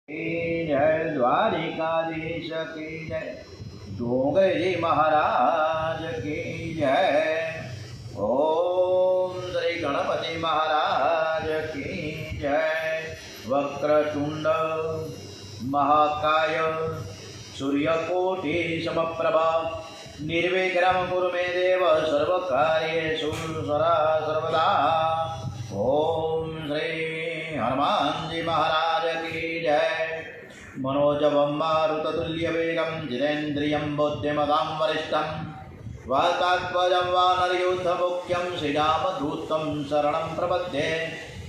की जय द्वारिकाधीश की जय डोंगर जी महाराज की जय। ओम श्री गणपति महाराज की जय। वक्रतुंड महाकाय सूर्यकोटि समप्रभा निर्विघ्नं कुरु मे देव सर्वकार्येषु सर्वदा। ओम श्री हनुमान जी महाराज की जय। मनोजवं मारुततुल्यवेगं जितेन्द्रियं बुद्धिमतां वरिष्ठं वातात्मजं वानरयूथमुख्यं श्रीरामदूतं शरणं प्रपद्ये।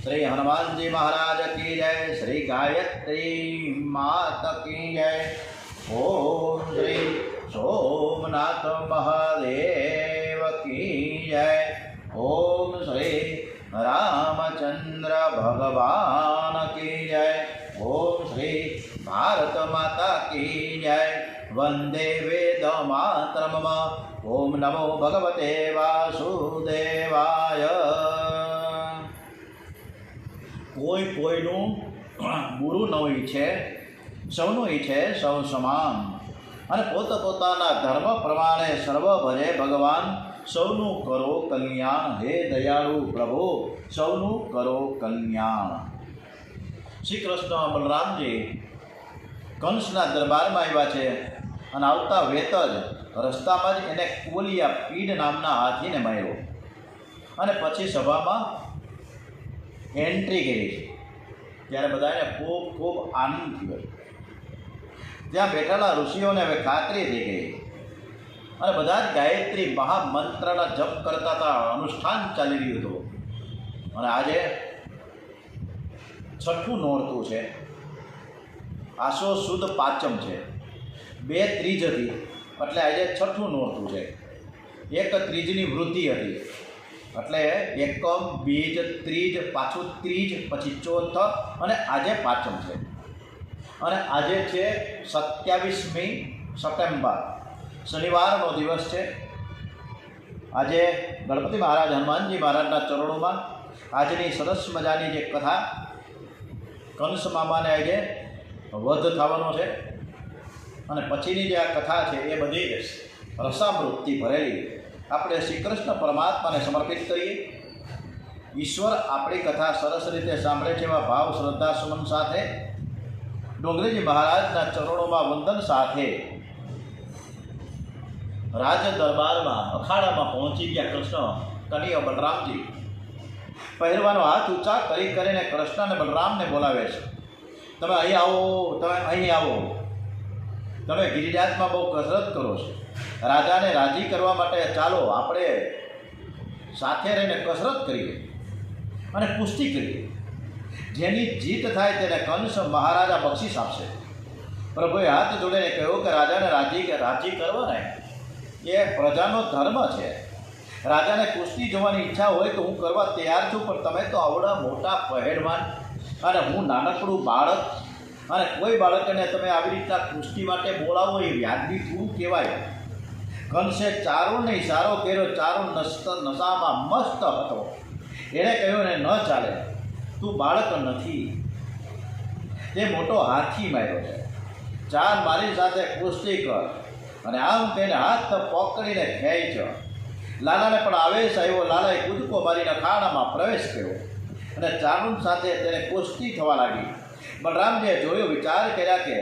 श्री हनुमान जी महाराज की जय। श्री गायत्री मात की जय। ओम श्री सोमनाथ महादेव की जय। ओम श्री रामचंद्र भगवान की जय। ओम श्री भारत माता की जय। वंदे वेद मातरम। ओम नमो भगवते वासुदेवाय। कोई कोईनु बुरु न ईच्छे, सौनु ईच्छे सौ समान અને પોતપોતાના ધર્મ પ્રમાણે સર્વ ભરે ભગવાન સૌનું કરો કલ્યાણ। હે દયાળુ પ્રભુ સૌનું કરો કલ્યાણ। શ્રી કૃષ્ણ બલરામજી કંસના દરબારમાં આવ્યા છે અને આવતા વેત જ રસ્તામાં જ એને કોલિયા પીડ નામના હાથીને માર્યો અને પછી સભામાં એન્ટ્રી કરી છે। ત્યારે બધાને ખૂબ ખૂબ આનંદ થયો। ત્યાં બેઠેલા ઋષિઓને હવે ખાતરી થઈ ગઈ અને બધા જ ગાયત્રી મહામંત્રના જપ કરતા હતા, અનુષ્ઠાન ચાલી રહ્યું હતું। અને આજે છઠ્ઠું નોરતું છે, આસો સુદ પાંચમ છે, 2 ત્રીજ હતી એટલે આજે છઠ્ઠું નોરતું છે। એક ત્રીજની વૃદ્ધિ હતી એટલે એકમ બીજ ત્રીજ પાછું ત્રીજ પછી ચોથ અને આજે પાંચમ છે। અને આજે છે 27મી સપ્ટેમ્બર, શનિવારનો દિવસ છે। આજે ગણપતિ મહારાજ હનુમાનજી મહારાજના ચરણોમાં આજની સરસ મજાની જે કથા કંસ મામાને આજે વધ થવાનો છે અને પછીની જે આ કથા છે એ બધી જ રસામૃતથી ભરેલી આપણે શ્રી કૃષ્ણ પરમાત્માને સમર્પિત કરીએ। ઈશ્વર આપણી કથા સરસ રીતે સાંભળે છે એવા ભાવ શ્રદ્ધા સુમન સાથે ડોંગરેજી મહારાજના ચરણોમાં વંદન સાથે રાજ દરબારમાં અખાડામાં પહોંચી ગયા કૃષ્ણ કનૈયો બલરામજી। પહેરવાનો હાથ ઊંચા કરી કરીને કૃષ્ણ અને બલરામને બોલાવે છે, તમે અહીં આવો, તમે અહીં આવો, તમે ગિરિરાજમાં બહુ કસરત કરો છો, રાજાને રાજી કરવા માટે ચાલો આપણે સાથે રહીને કસરત કરીએ અને પુષ્ટિ કરીએ। જેની જીત થાય તેને કંસ મહારાજા બક્ષિસ આપશે। પ્રભુએ હાથ જોડીને કહ્યું કે રાજાને રાજી કરવા ને એ પ્રજાનો ધર્મ છે। રાજાને કુસ્તી જોવાની ઈચ્છા હોય તો હું કરવા તૈયાર છું, પણ તમે તો આવડા મોટા પહેલવાન અને હું નાનકડું બાળક, અને કોઈ બાળકને તમે આવી રીતના કુસ્તી માટે બોલાવો એ વ્યાજબી થોડું કહેવાય। કંસે ચારુણને ઇશારો કર્યો, ચારુણ નશામાં મસ્ત હતો। એણે કહ્યું ને ન ચાલે, તું બાળક નથી, તે મોટો હાથી માર્યો છે, ચાલ મારી સાથે કુસ્તી કર। અને આમ કહીને હાથ પકડીને ખેંચ। લાલાને પણ આવેશ આવ્યો, લાલાએ કૂદકો મારીને અખાડામાં પ્રવેશ કર્યો અને ચારુણ સાથે તેને કુસ્તી થવા લાગી। બલરામજીએ જોયું, વિચાર કર્યા કે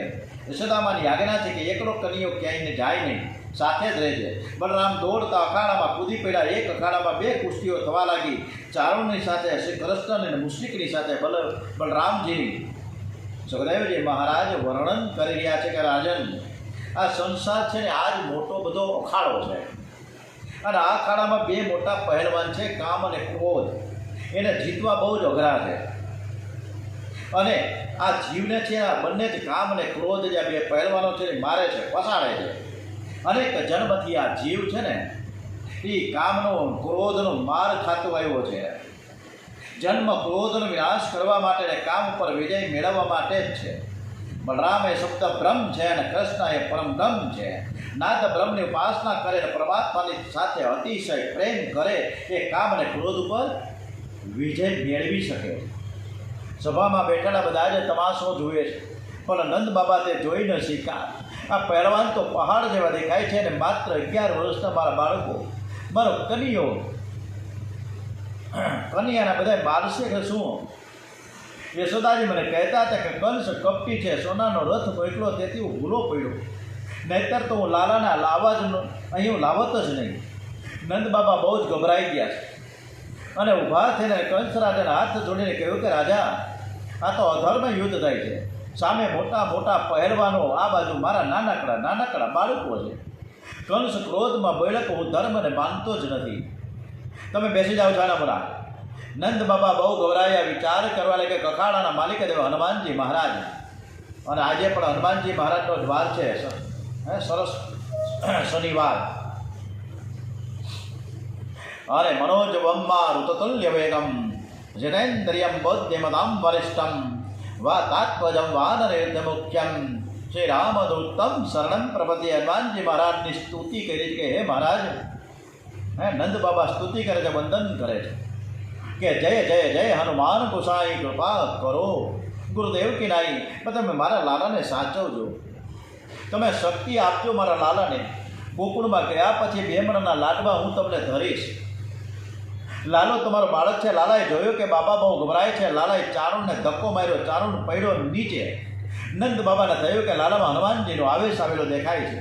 યશોદામાની આજ્ઞા છે કે એકલો કનૈયો ક્યાંય જાય નહીં, સાથે જ રહેજે। બલરામ દોડતા અખાડામાં કૂદી પડ્યા। એક અખાડામાં 2 કુસ્તીઓ થવા લાગી, ચારુણની સાથે શ્રી કૃષ્ણ અને મુશ્રીકની સાથે બલરામજીની। સુખદેવજી મહારાજ વર્ણન કરી રહ્યા છે કે રાજન, આ સંસાર છે ને આ જ મોટો બધો અખાડો છે અને આ અખાડામાં 2 મોટા પહેલવાન છે, કામ અને ક્રોધ। એને જીતવા બહુ જ અઘરા છે અને આ જીવને છે આ બંને જ કામ અને ક્રોધ જે 2 પહેલવાનો છે એ મારે છે, પસાડે છે। અનેક જન્મથી આ જીવ છે ને એ કામનો ક્રોધનો માર ખાતો આવ્યો છે। જન્મ ક્રોધનો વિનાશ કરવા માટે અને કામ ઉપર વિજય મેળવવા માટે જ છે। બલરામ એ શબ્દ બ્રહ્મ છે અને કૃષ્ણ એ પરમ બ્રહ્મ છે। નાદ બ્રહ્મની ઉપાસના કરે અને પરમાત્માની સાથે અતિશય પ્રેમ કરે એ કામ અને ક્રોધ ઉપર વિજય મેળવી શકે। સભામાં બેઠેલા બધા જ તમાશો જુએ છે। પણ નંદ બાબા તે જોઈ ન શીખ્યા. આ પહેલવાન તો પહાડ જેવા દેખાય છે ને માત્ર 11 વર્ષના મારા બાળકો, મારો કનિયાના બધા મારશે કે શું? યશોદાજી મને કહેતા હતા કે કંસ કપટી છે, સોનાનો રથ મોકલો, તેથી હું ભૂલો પડ્યો, નહીતર તો હું લાલાના લાવવા જ અહીં હું લાવત જ નહીં. નંદ બાબા બહુ જ ગભરાઈ ગયા છે અને ઊભા થઈને કંસ રાજાના હાથ જોડીને કહ્યું કે રાજા, આ તો અધર્મ યુદ્ધ થાય છે. સામે મોટા મોટા પહેલવાનો, આ બાજુ મારા નાનકડા બાળકો છે. કંસ ક્રોધમાં બોલ્યો કે હું ધર્મને માનતો જ નથી, તમે બેસી જાઓ જાનમરા. નંદ બાબા બહુ ગભરાયા, વિચાર કરવા લાગે. કખાડાના માલિક દેવ હનુમાનજી મહારાજ, અને આજે પણ હનુમાનજી મહારાજનો જ વાર છે, સરસ શનિવાર. અરે મનોજવમ્મા ઋતતુલ્ય વેગમ જનેન્દ્રિયમ બૌદ્ધમતામ વરિષ્ઠમ વા તાત્પજમ વાનરેર્ધ મુખ્યમ શ્રી રામદૂતમ શરણમ પ્રપતિ. હનુમાનજી મહારાજની સ્તુતિ કરી છે કે હે મહારાજ, નંદ બાબા સ્તુતિ કરે છે, વંદન કરે છે કે જય જય જય હનુમાન ગુસાઈ, કૃપા કરો ગુરુદેવ કી નાઈ. તમે મારા લાલાને સાચવજો, તમે શક્તિ આપજો મારા લાલાને. ગોકુળમાં ગયા પછી બેમણના લાડવા હું તમને ધરીશ. લાલો તમારો બાળક છે. લાલાએ જોયું કે બાબા બહુ ગભરાય છે. લાલાએ ચારુણને ધક્કો માર્યો, ચારુણ પડ્યો નીચે. નંદ બાબાને થયું કે લાલામાં હનુમાનજીનો આવેશ આવેલો દેખાય છે.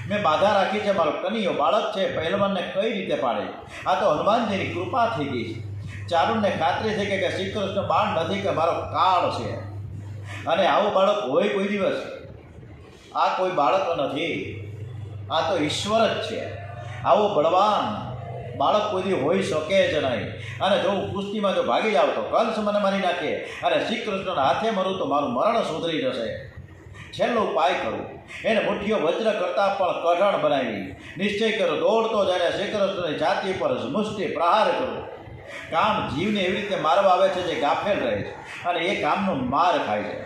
મેં બાધા રાખી છે, મારો કનિયો બાળક છે, પહેલવાનને કઈ રીતે પાડે? આ તો હનુમાનજીની કૃપા થઈ ગઈ છે. ચારુણને ખાતરી થઈ કે શ્રી કૃષ્ણ બાણ નથી, કે મારો કાળ છે. અને આવું બાળક હોય કોઈ દિવસ? આ કોઈ બાળક નથી, આ તો ઈશ્વર જ છે. આવો બળવાન બાળક કોઈ દી હોઈ શકે જ નહીં. અને જો હું કુસ્તીમાં જો ભાગી જાઉં તો કંસ મને મારી નાખે, અને શ્રી કૃષ્ણના હાથે મરું તો મારું મરણ સુધરી જશે. છેલ્લો ઉપાય કરું, એને મુઠ્ઠીઓ વજ્ર કરતાં પણ કઠણ બનાવી નિશ્ચય કરો, દોડતો જ્યારે શ્રી કૃષ્ણની છાતી પર મુષ્ટિ પ્રહાર કરું. કામ જીવને એવી રીતે મારવા આવે છે જે ગાફેલ રહે છે, અને એ કામનો માર ખાય છે.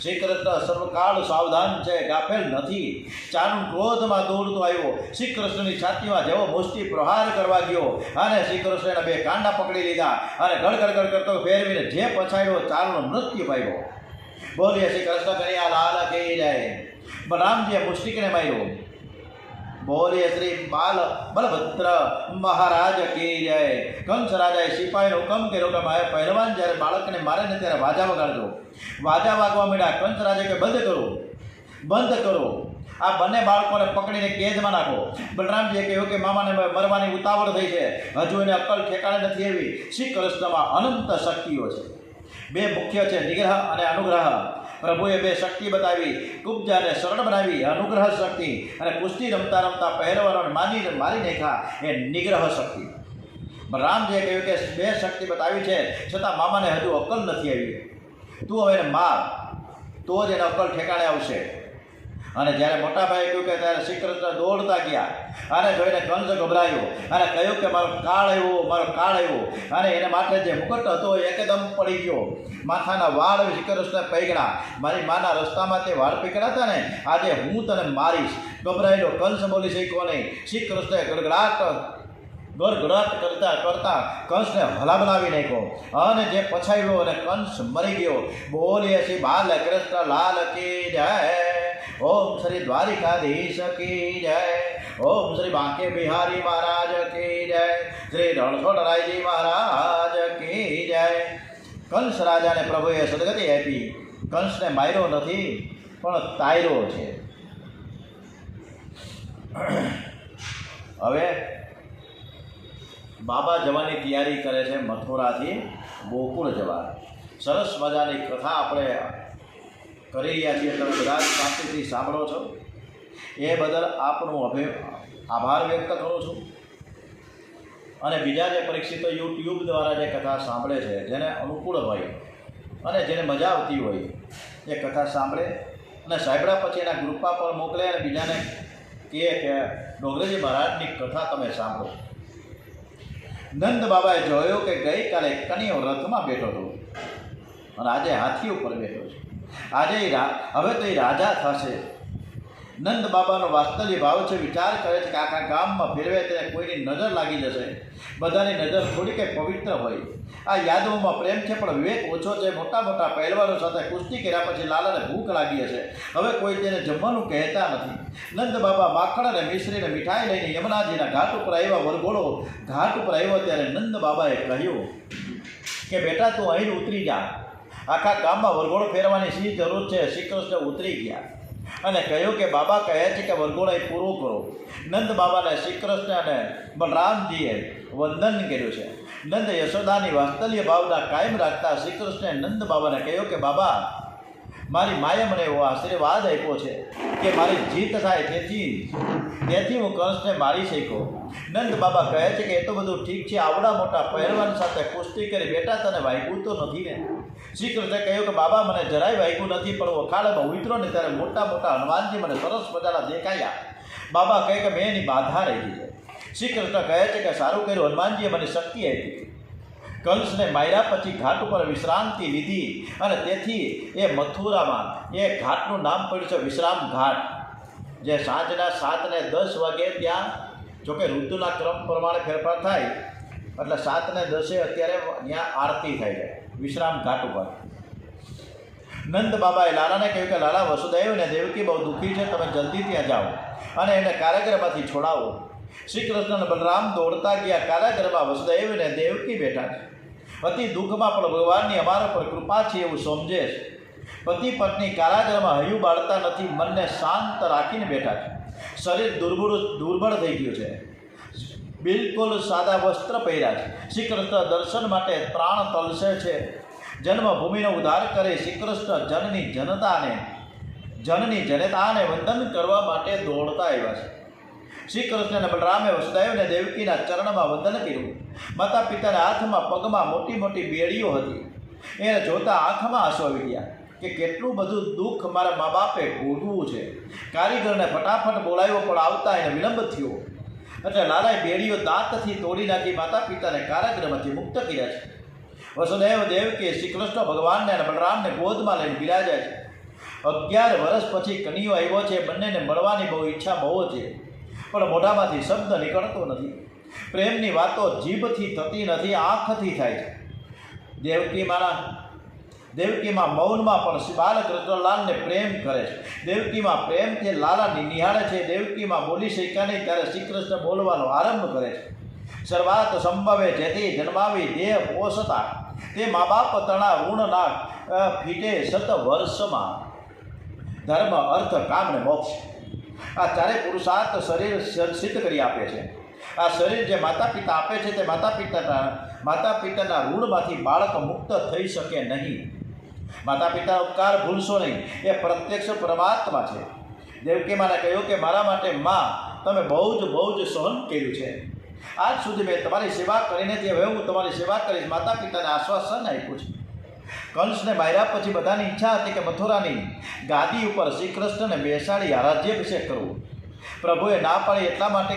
શ્રી કૃષ્ણ સર્વકાળ સાવધાન છે, ગાફેલ નથી. ચારુણ ક્રોધમાં દોડતો આવ્યો, શ્રી કૃષ્ણની છાતીમાં જેવો મુષ્ટિ પ્રહાર કરવા ગયો, અને શ્રી કૃષ્ણના 2 કાંડા પકડી લીધા, અને ગડગડ કરતો ફેરવીને જે પછાડ્યો, ચારુણનો મૃત્યુ પામ્યો. બોલીએ શ્રી કૃષ્ણ કનૈયા લાલ કી જય. બલરામજીએ મુષ્ટિકને માર્યો. બોલીએ શ્રી બલભદ્ર મહારાજ કી જય. કંસ રાજાએ સિપાહીનો હુકમ કર્યો કે પહેલવાન જ્યારે બાળકને મારે ને ત્યારે વાજા વગાડજો. વાજા વાગવા માંડ્યા. કંસ રાજા કે બંધ કરો. આ બંને બાળકોને પકડીને કેદમાં નાખો. બલરામજીએ કહ્યું કે મામાને મરવાની ઉતાવળ થઈ છે, હજુ એને અક્કલ ઠેકાણે નથી આવી. શ્રી કૃષ્ણમાં અનંત શક્તિઓ છે. 2 મુખ્ય છે, નિગ્રહ અને અનુગ્રહ. પ્રભુએ 2 શક્તિ બતાવી, કુબ્જાને સરળ બનાવી અનુગ્રહ શક્તિ, અને કુસ્તી રમતા રમતા પહેલવાનોને મારી નાખ્યા એ નિગ્રહ શક્તિ. રામજીએ કહ્યું કે 2 શક્તિ બતાવી છે, છતાં મામાને હજુ અક્કલ નથી આવી. તું હવે એને માર, તો જ એને અક્કલ ઠેકાણે આવશે. અને જ્યારે મોટા ભાઈએ કહ્યું કે ત્યારે શ્રી કૃષ્ણ દોડતા ગયા, અને જોઈને કંસ ગભરાયો, અને કહ્યું કે મારો કાળ આવ્યો. અને એને માથે જે મુકટ હતો એકદમ પડી ગયો. માથાના વાળ શ્રી કૃષ્ણ પૈગડા. મારી માના રસ્તામાં તે વાળ પીકડા હતા ને, આજે હું તને મારીશ. ગભરાયેલો કંસ બોલી શક્યો નહીં. શ્રી કૃષ્ણએ ગડગડાટ કરતા કંસને હલાબલાવી નાખ્યો, અને જે પછાડ્યો અને કંસ મરી ગયો. બોલીએ શ્રી બાલકૃષ્ણ લાલ કી જય. ઓમ શ્રી દ્વારિકાધીશ કી જય. ઓમ શ્રી બાંકે બિહારી મહારાજ કી જય. શ્રી રણછોડરાયજી મહારાજ કી જય. કંસ રાજાને પ્રભુએ સદગતિ આપી. કંસને માર્યો નથી, પણ તાર્યો છે. હવે બાબા જવાની તૈયારી કરે છે, મથુરાથી ગોકુળ જવા. સરસ મજાની કથા આપણે કરી રહ્યા છીએ, તમે બધા શાંતિથી સાંભળો છો, એ બદલ આપનો આભાર વ્યક્ત કરું છું. અને બીજા જે પરીક્ષિતો યુટ્યુબ દ્વારા જે કથા સાંભળે છે, જેને અનુકૂળ હોય અને જેને મજા આવતી હોય એ કથા સાંભળે, અને સાંભળ્યા પછી એના ગ્રુપમાં પણ મોકલે, અને બીજાને કહે કે ડોંગરેજી મહારાજની કથા તમે સાંભળો. નંદ બાબાએ જોયું કે ગઈકાલે કનિયો રથમાં બેઠો હતો, અને આજે હાથી ઉપર બેઠો છે. આજે હવે તો એ રાજા થશે. નંદ બાબાનો વાત્સલ્ય ભાવ છે. વિચાર કરે છે કે આખા ગામમાં ફેરવે ત્યારે કોઈની નજર લાગી જશે, બધાની નજર થોડી કંઈ પવિત્ર હોય. આ યાદવોમાં પ્રેમ છે પણ વિવેક ઓછો છે. મોટા મોટા પહેલવાનો સાથે કુસ્તી કર્યા પછી લાલાને ભૂખ લાગી હશે. હવે કોઈ તેને જમવાનું કહેતા નથી. નંદ બાબા માખણ અને મિશ્રીને મીઠાઈ લઈને યમુનાજીના ઘાટ ઉપર આવ્યા. વરઘોડો ઘાટ ઉપર આવ્યો ત્યારે નંદ બાબાએ કહ્યું કે બેટા તું અહીં ઉતરી જા. આખા ગામમાં વરઘોડો ફેરવાની શી જરૂર છે? શ્રી કૃષ્ણ ઉતરી ગયા અને કહ્યું કે બાબા કહે છે કે વરઘોડો એ પૂરો કરો. નંદ બાબાને શ્રી કૃષ્ણ અને બલરામજીએ વંદન કર્યું છે. નંદ યશોદાની વાત્સલ્ય ભાવના કાયમ રાખતા શ્રી કૃષ્ણે નંદ બાબાને કહ્યું કે બાબા, મારી માએ મને એવો આશીર્વાદ આપ્યો છે કે મારી જીત થાય, તેથી હું કંસને મારી શક્યો. નંદ બાબા કહે છે કે એ તો બધું ઠીક છે, આવડા મોટા પહેલવાન સાથે કુસ્તી કરી બેટા તને વાગ્યું તો નથી ને? શ્રી કૃષ્ણે કહ્યું કે બાબા મને જરાય વાગ્યું નથી, પણ હું અખાડામાં ઉતરો ને ત્યારે મોટા મોટા હનુમાનજી મને સરસ મજાના દેખાયા. બાબા કહે કે મેં એની બાધા રહી છે. શ્રી કૃષ્ણ કહે છે કે સારું કર્યું, હનુમાનજીએ મને શક્તિ આપી. કંસને માર્યા પછી ઘાટ ઉપર વિશ્રાંતિ લીધી અને તેથી એ મથુરામાં એ ઘાટનું નામ પડ્યું છે વિશ્રામ ઘાટ, જે સાંજના 7 ને 10 વાગે ત્યાં, જોકે ઋતુના ક્રમ પ્રમાણે ફેરફાર થાય એટલે 7 ને 10 અત્યારે ત્યાં આરતી થાય છે વિશ્રામ ઘાટ ઉપર. નંદ બાબાએ લાલાને કહ્યું કે લાલા, વસુદેવ અને દેવકી બહુ દુઃખી છે, તમે જલ્દી ત્યાં જાઓ અને એને કારાગૃહમાંથી છોડાવો. શ્રી કૃષ્ણ અને બલરામ દોડતા ગયા. કારાગૃહમાં વસુદેવ અને દેવકી બેઠા છે. પતિ દુઃખમાં પણ ભગવાનની અમારા પર કૃપા છે એવું સમજે છે. પતિ પત્ની કારાગૃહમાં હૈયું બાળતા નથી, મનને શાંત રાખીને બેઠા છે. શરીર દુર્બળ થઈ ગયું છે, બિલકુલ સાદા વસ્ત્ર પહેર્યા છે. શ્રી કૃષ્ણ દર્શન માટે પ્રાણ તલસે છે. જન્મભૂમિનો ઉદ્ધાર કરે શ્રી કૃષ્ણ જનની જનતાને વંદન કરવા માટે દોડતા આવ્યા છે. શ્રી કૃષ્ણ અને બલરામે વસુદેવ અને દેવકીના ચરણમાં વંદન કર્યું. માતા પિતાના હાથમાં પગમાં મોટી મોટી બેડીઓ હતી. એને જોતા આંખમાં આંસુ આવી ગયા કે કેટલું બધું દુઃખ મારા મા બાપે ભોગવવું છે. કારીગરને ફટાફટ બોલાવ્યો પણ આવતા એને વિલંબ થયો. એટલે લાલાએ બેડીઓ દાંતથી તોડી નાખી માતા પિતાને કારાગૃહમાંથી મુક્ત કર્યા છે. વસુદેવ દેવકી શ્રી કૃષ્ણ ભગવાનને અને બલરામને ગોદમાં લઈને બિરાજ્યા છે. 11 વર્ષ પછી કનૈયો આવ્યો છે. બંનેને મળવાની બહુ ઈચ્છા બહુ છે, પણ મોઢામાંથી શબ્દ નીકળતો નથી. પ્રેમની વાતો જીભથી થતી નથી, આંખથી થાય છે. દેવકીમાં મૌનમાં પણ શ્રી બાલકૃષ્ણલાલને પ્રેમ કરે છે. દેવકીમાં પ્રેમથી લાલાની નિહાળે છે. દેવકીમાં બોલી શક્યા નહીં ત્યારે શ્રી કૃષ્ણ બોલવાનો આરંભ કરે છે. સર્વાત સંભવે જેથી જન્માવી દેહ પોષતા, તે મા બાપ તણા ઋણ ના ફીટે 7 વર્ષમાં. ધર્મ, અર્થ, કામ ને મોક્ષ, આ ચારે પુરુષાર્થ શરીર સિદ્ધ કરી આપે છે. આ શરીર જે માતા પિતા આપે છે તે માતા પિતાના ઋણમાંથી બાળક મુક્ત થઈ શકે નહીં. માતા પિતા ઉપકાર ભૂલશો નહીં, એ પ્રત્યક્ષ પરમાત્મા છે. દેવકી માને કહ્યું કે મારા માટે માં તમે બહુ જ સહન કર્યું છે. આજ સુધી મેં તમારી સેવા કરીને હવે હું તમારી સેવા કરીશ. માતા પિતાને આશ્વાસન આપ્યું છે. કંસને માર્યા પછી બધાની ઈચ્છા હતી કે મથુરાની ગાદી ઉપર શ્રી કૃષ્ણને બેસાડી રાજ્યાભિષેક કરવું. પ્રભુએ ના પાડી એટલા માટે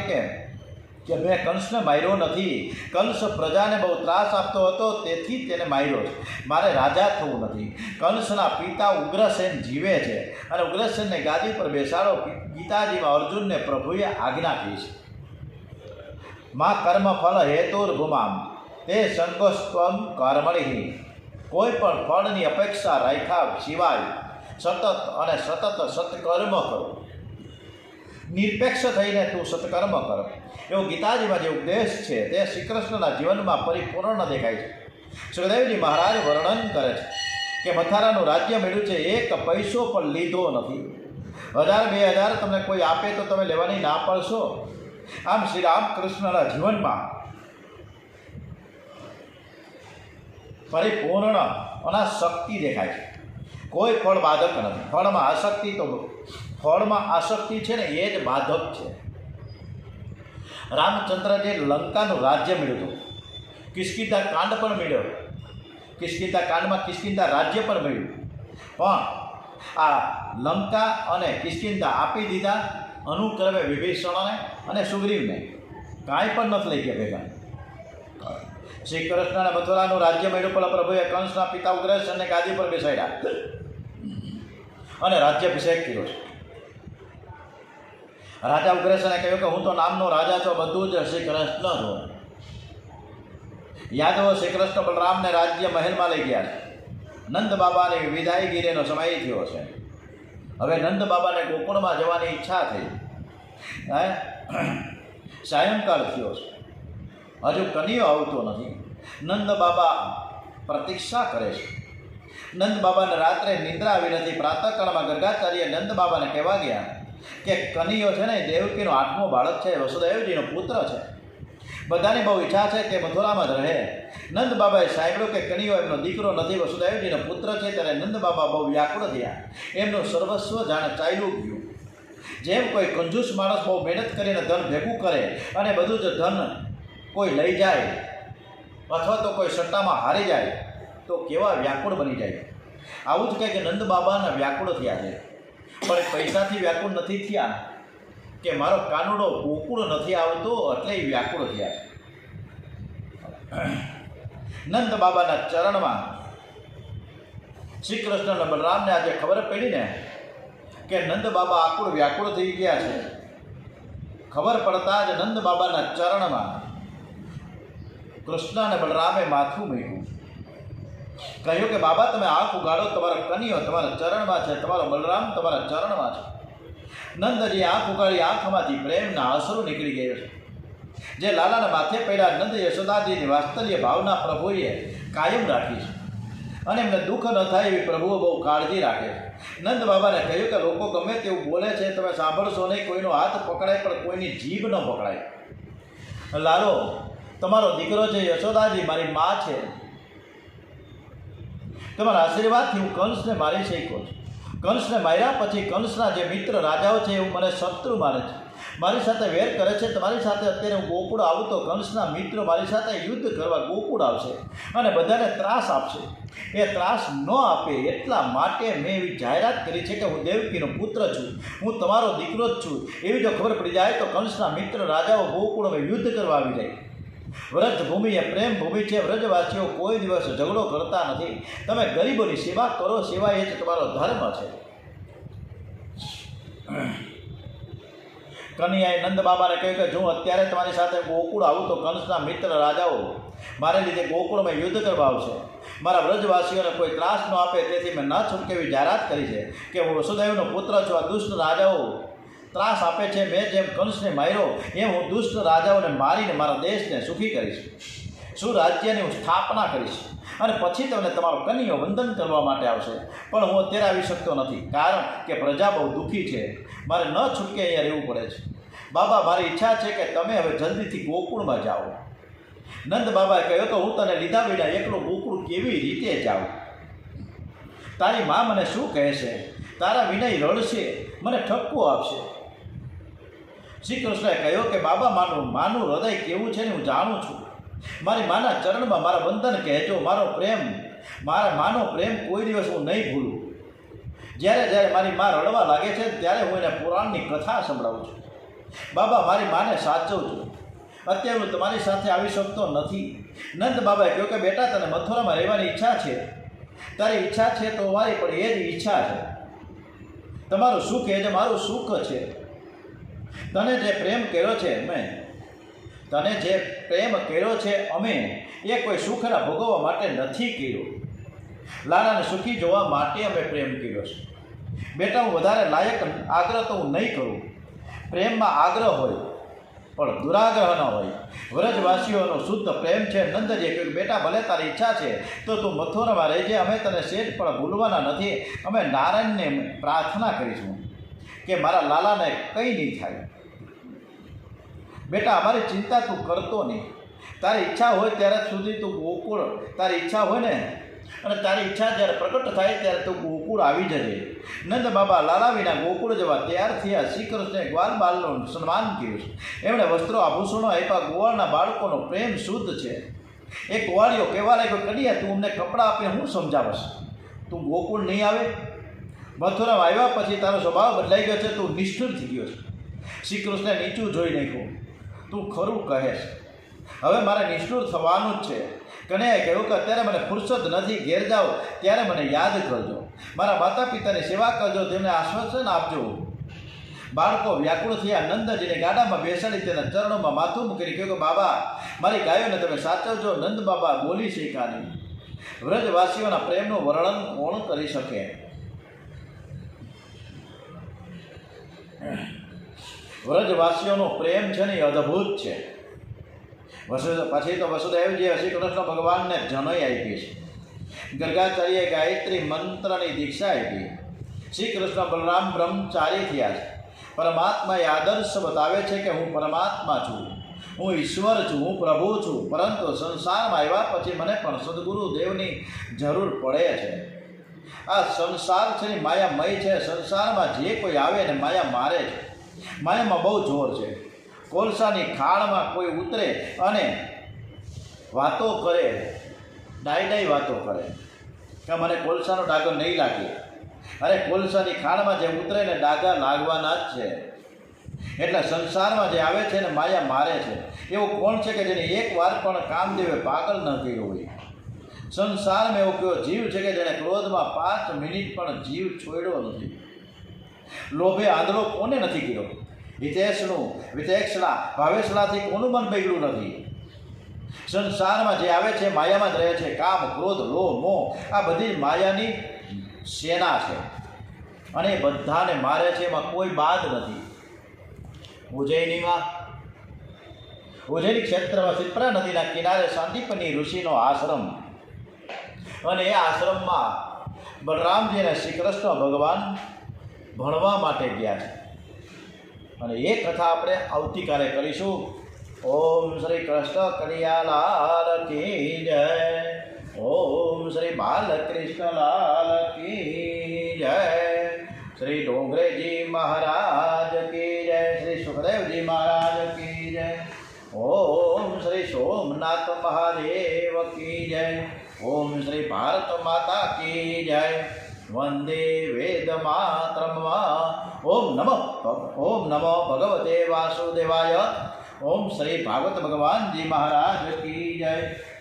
કે મેં કંસને માર્યો નથી. કંસ પ્રજાને બહુ ત્રાસ આપતો હતો, તેથી તેને માર્યો છે. મારે રાજા થવું નથી. કંસના પિતા ઉગ્રસેન જીવે છે અને ઉગ્રસેનને ગાદી પર બેસાડો. ગીતાજીમાં અર્જુનને પ્રભુએ આજ્ઞા કરી છે. મા કર્મ ફલ હેતુર્ભુમામ તે સંગોસ્ત્વમ કર્મણિ. કોઈ પણ ફળની અપેક્ષા રાખ્યા સિવાય સતત સત્કર્મ કરો. નિરપેક્ષ થઈને તું સત્કર્મ કર. એવો ગીતાજીમાં જે ઉપદેશ છે તે શ્રી કૃષ્ણના જીવનમાં પરિપૂર્ણ દેખાય છે. સુખદેવજી મહારાજ વર્ણન કરે છે કે મથુરાનું રાજ્ય મળ્યું છે, 1 પૈસો પણ લીધો નથી. 1000-2000 તમને કોઈ આપે તો તમે લેવાની ના પાડશો. આમ શ્રી રામકૃષ્ણના જીવનમાં પરિપૂર્ણ અનાશક્તિ દેખાય છે. કોઈ ફળ બાધક નથી. ફળમાં આસક્તિ છે ને એ જ બાધક છે. રામચંદ્રજી લંકાનું રાજ્ય મળ્યું હતું. કિષ્કિંધા કાંડ પણ મળ્યો. કિષ્કિંધા કાંડમાં કિષ્કિંધા રાજ્ય પણ મળ્યું. પણ આ લંકા અને કિષ્કિંધા આપી દીધા અનુક્રમે વિભીષણને અને સુગ્રીવને. કાંઈ પણ નથી લઈ ગયા ભેગા. શ્રી કૃષ્ણને મથુરાનું રાજ્ય મળ્યું, પણ પ્રભુએ કંસના પિતા ઉગ્રસેનને ગાદી પર બેસાડ્યા અને રાજ્યાભિષેક કર્યો છે. રાજા ઉગ્રસેને કહ્યું કે હું તો નામનો રાજા છું, બધું જ શ્રી કૃષ્ણ છું. યાદવો શ્રી કૃષ્ણ બલરામને રાજ્ય મહેલમાં લઈ ગયા છે. નંદ બાબાની વિદાયગીરીનો સમય થયો છે. હવે નંદ બાબાને ગોકુળમાં જવાની ઈચ્છા થઈ. સાયંકાળ થયો છે, હજુ કનૈયો આવતો નથી. નંદ બાબા પ્રતીક્ષા કરે છે. નંદ બાબાને રાત્રે નિંદ્રા આવી નથી. પ્રાતઃકાળમાં ગર્ગાચાર્ય નંદ બાબાને કહેવા ગયા કે કનૈયો છે ને દેવકીનો 8મો બાળક છે, વસુદેવજીનો પુત્ર છે. બધાની બહુ ઈચ્છા છે કે મથુરામાં જ રહે. નંદ બાબાએ સાંભળ્યું કે કનૈયો એમનો દીકરો નથી, વસુદેવજીનો પુત્ર છે. ત્યારે નંદ બાબા બહુ વ્યાકુળ થયા. એમનું સર્વસ્વ જાણે ચાલ્યું ગયું. જેમ કોઈ કંજૂસ માણસ બહુ મહેનત કરીને ધન ભેગું કરે અને બધું જ ધન કોઈ લઈ જાય અથવા તો કોઈ સટ્ટામાં હારી જાય તો કેવા વ્યાકુળ બની જાય. આવું જ કંઈક નંદ બાબાના વ્યાકુળ થયા છે. પણ પૈસાથી વ્યાકુળ નથી થયા કે મારો કાનુડો ગોકુળ નથી આવતો એટલે એ વ્યાકુળ થયા છે. નંદ બાબાના ચરણમાં શ્રી કૃષ્ણ અને બલરામને આજે ખબર પડી ને કે નંદ બાબા આકુળ વ્યાકુળ થઈ ગયા છે. ખબર પડતા જ નંદ બાબાના ચરણમાં કૃષ્ણ અને બલરામે માથું મૂક્યું. કહ્યું કે બાબા તમે આંખ ઉગાડો, તમારો કનૈયો તમારા ચરણમાં છે, તમારો બલરામ તમારા ચરણમાં છે. નંદજી આંખ ઉગાડી આંખમાંથી પ્રેમના આંસુ નીકળી ગયો છે. જે લાલાના માથે પડ્યા નંદ યશોદાજીની વાત્સલ્ય ભાવના પ્રભુએ કાયમ રાખી છે અને એમને દુઃખ ન થાય એવી પ્રભુઓ બહુ કાળજી રાખે છે. નંદ બાબાને કહ્યું કે લોકો ગમે તેવું બોલે છે, તમે સાંભળશો નહીં. કોઈનો હાથ પકડાય પણ કોઈની જીભ ન પકડાય. લાલો તમારો દીકરો છે, યશોદાજી મારી મા છે. તમારા આશીર્વાદથી હું કંસને મારી શક્યો છું. કંસને માર્યા પછી કંસના જે મિત્ર રાજાઓ છે એવું મને શત્રુ માને છે, મારી સાથે વેર કરે છે. તમારી સાથે અત્યારે હું ગોકુળ આવું તો કંસના મિત્રો મારી સાથે યુદ્ધ કરવા ગોકુળ આવશે અને બધાને ત્રાસ આપશે. એ ત્રાસ ન આપે એટલા માટે મેં એવી જાહેરાત કરી છે કે હું દેવકીનો પુત્ર છું, હું તમારો દીકરો જ છું. એવી જો ખબર પડી જાય તો કંસના મિત્ર રાજાઓ ગોકુળમાં યુદ્ધ કરવા આવી જાય. વ્રજ ભૂમિ એ પ્રેમ ભૂમિ છે. વ્રજવાસીઓ કોઈ દિવસ ઝઘડો કરતા નથી. તમે ગરીબોની સેવા કરો, સેવા એ જ તમારો ધર્મ છે. કનૈયાએ નંદ બાબાને કહ્યું કે જો અત્યારે તમારી સાથે ગોકુળ આવું તો કંસના મિત્ર રાજાઓ મારે લીધે ગોકુળમાં યુદ્ધ કરવા આવશે. મારા વ્રજવાસીઓને કોઈ ત્રાસ ન આપે તેથી મેં ન છૂટકે એવી જાહેરાત કરી છે કે હું વસુદેવનો પુત્ર છું. આ દુષ્ટ રાજાઓ ત્રાસ આપે છે. મેં જેમ કંસને માર્યો એમ હું દુષ્ટ રાજાઓને મારીને મારા દેશને સુખી કરીશ, સુરાજ્યની હું સ્થાપના કરીશ અને પછી તમને તમારો કનૈયો વંદન કરવા માટે આવશે. પણ હું અત્યારે આવી શકતો નથી કારણ કે પ્રજા બહુ દુઃખી છે. મારે ન છૂટકે અહીંયા રહેવું પડે છે. બાબા મારી ઈચ્છા છે કે તમે હવે જલ્દીથી ગોકુળમાં જાઓ. નંદ બાબાએ કહ્યું કે હું તને લીધા વિના એકલો ગોકુળ કેવી રીતે જાઉં? તારી મા મને શું કહેશે? તારા વિનય રડશે, મને ઠપકો આપશે. શ્રી કૃષ્ણએ કહ્યું કે બાબા માનું હૃદય કેવું છે ને હું જાણું છું. મારી માના ચરણમાં મારા વંદન કહેજો. મારો પ્રેમ, મારા માનો પ્રેમ કોઈ દિવસ હું નહીં ભૂલું. જ્યારે મારી મા રડવા લાગે છે ત્યારે હું એને પુરાણની કથા સંભળાવું છું. બાબા મારી માને સાચવું છું. અત્યારે હું તમારી સાથે આવી શકતો નથી. નંદ બાબાએ કહ્યું કે બેટા તને મથુરામાં રહેવાની ઈચ્છા છે, તારી ઈચ્છા છે તો મારી પણ એ જ ઈચ્છા છે. તમારું સુખ એ જ મારું સુખ છે. તને જે પ્રેમ કર્યો છે અમે એ કોઈ સુખના ભોગવવા માટે નથી કર્યો. લાલાને સુખી જોવા માટે અમે પ્રેમ કર્યો છે. બેટા હું વધારે લાયક આગ્રહ તો હું નહીં કરું. પ્રેમમાં આગ્રહ હોય પણ દુરાગ્રહ ન હોય. વ્રજવાસીઓનો શુદ્ધ પ્રેમ છે. નંદજીએ કહ્યું બેટા ભલે તારી ઈચ્છા છે તો તું મથુરામાં રહેજે. અમે તને સેજ પણ ભૂલવાના નથી. અમે નારાયણને પ્રાર્થના કરીશું કે મારા લાલાને કંઈ નહીં થાય. બેટા અમારી ચિંતા તું કરતો નહીં. તારી ઈચ્છા હોય ત્યારે સુધી તું ગોકુળ, તારી ઈચ્છા હોય ને અને તારી ઈચ્છા જ્યારે પ્રગટ થાય ત્યારે તું ગોકુળ આવી જજે. નંદ બાબા લાલા વિના ગોકુળ જવા તૈયાર થયા. શ્રી કૃષ્ણે ગ્વાલ બાલનું સન્માન કર્યું છે. એમણે વસ્ત્રો આભૂષણો આપ્યા. ગોવાળના બાળકોનો પ્રેમ શુદ્ધ છે. એક ગોવાળીઓ કહેવા લાગ્યો કડિયા તું અમને કપડાં આપીને હું સમજાવશ? તું ગોકુળ નહીં આવે? મથુરામાં આવ્યા પછી તારો સ્વભાવ બદલાઈ ગયો છે. તું નિષ્ઠુર થઈ ગયો છે. શ્રી કૃષ્ણે નીચું જોઈ નાખ્યું. તું ખરું કહેશ, હવે મારે નિષ્ઠુર થવાનું જ છે. કનૈયાએ કહ્યું કે અત્યારે મને ફુરસદ નથી. ઘેર જાઓ ત્યારે મને યાદ કરજો. મારા માતા પિતાની સેવા કરજો, તેમને આશ્વાસન આપજો. બાળકો વ્યાકુળ થયા. નંદજીને ગાડામાં બેસાડી તેના ચરણોમાં માથું મૂકીને કહ્યું કે બાબા, મારી ગાયોને તમે સાચવજો. નંદ બાબા બોલી શીખ્યા નહીં. વ્રજવાસીઓના પ્રેમનું વર્ણન કોણ કરી શકે? વ્રજવાસીઓનો પ્રેમ છે ને એ અદ્ભુત છે. પછી તો વસુદેવજીએ શ્રી કૃષ્ણ ભગવાનને જનોઈ આપી છે. ગર્ગાચાર્યએ ગાયત્રી મંત્રની દીક્ષા આપી. શ્રી કૃષ્ણ બલરામ બ્રહ્મચારી થયા છે. પરમાત્મા એ આદર્શ બતાવે છે કે હું પરમાત્મા છું, હું ઈશ્વર છું, હું પ્રભુ છું. પરંતુ સંસારમાં આવ્યા પછી મને પણ સદગુરુદેવની જરૂર પડે છે. આ સંસાર છે ને માયામય છે. સંસારમાં જે કોઈ આવે ને માયા મારે છે. માયામાં બહુ જોર છે. કોલસાની ખાણમાં કોઈ ઉતરે અને વાતો કરે, ડાઈ વાતો કરે કે મને કોલસાનો ડાઘો નહીં લાગે. અરે કોલસાની ખાણમાં જે ઉતરે ને ડાઘા લાગવાના જ છે. એટલે સંસારમાં જે આવે છે ને માયા મારે છે. એવું કોણ છે કે જેને એક વાર પણ કામદેવે પાગલ ન કર્યો હોય? સંસારમાં એવો કયો જીવ છે કે જેને ક્રોધમાં 5 મિનિટ પણ જીવ છોડ્યો નથી? લોભે આંધળો કોને નથી કર્યો? હિતેશનું વિતેક્ષણા ભાવેશણાથી કોનું મન બગડ્યું નથી? સંસારમાં જે આવે છે માયામાં જ રહે છે. કામ, ક્રોધ, લોભ, મોહ આ બધી માયાની સેના છે અને એ બધાને મારે છે. એમાં કોઈ બાદ નથી. ઉજ્જૈની ક્ષેત્રમાં શિપ્રા નદીના કિનારે સાંદીપની ઋષિનો આશ્રમ, અને એ આશ્રમમાં બલરામજી અને શ્રી કૃષ્ણ ભગવાન ભણવા માટે ગયા છે. અને એ કથા આપણે આવતીકાલે કરીશું. ઓમ શ્રી કૃષ્ણ કનૈયાલાલ કી જય. ઓમ શ્રી બાલકૃષ્ણલાલ કી જય. શ્રી ડોંગરેજી મહારાજ કી જય. શ્રી સુખદેવજી મહારાજ કી જય. ઓમ શ્રી સોમનાથ મહાદેવ કી જય. ઓમ શ્રી ભારત માતા કી જય. વંદે વેદ માતરમ. ઓમ નમો ભગવતે વાસુદેવાય. ઓમ શ્રી ભાગવત ભગવાનજી મહારાજ કી જય.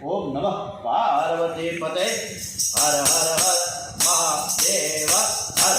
ઓમ નમઃ પાર્વતી પતે. હર હર હર મહાદેવ હર.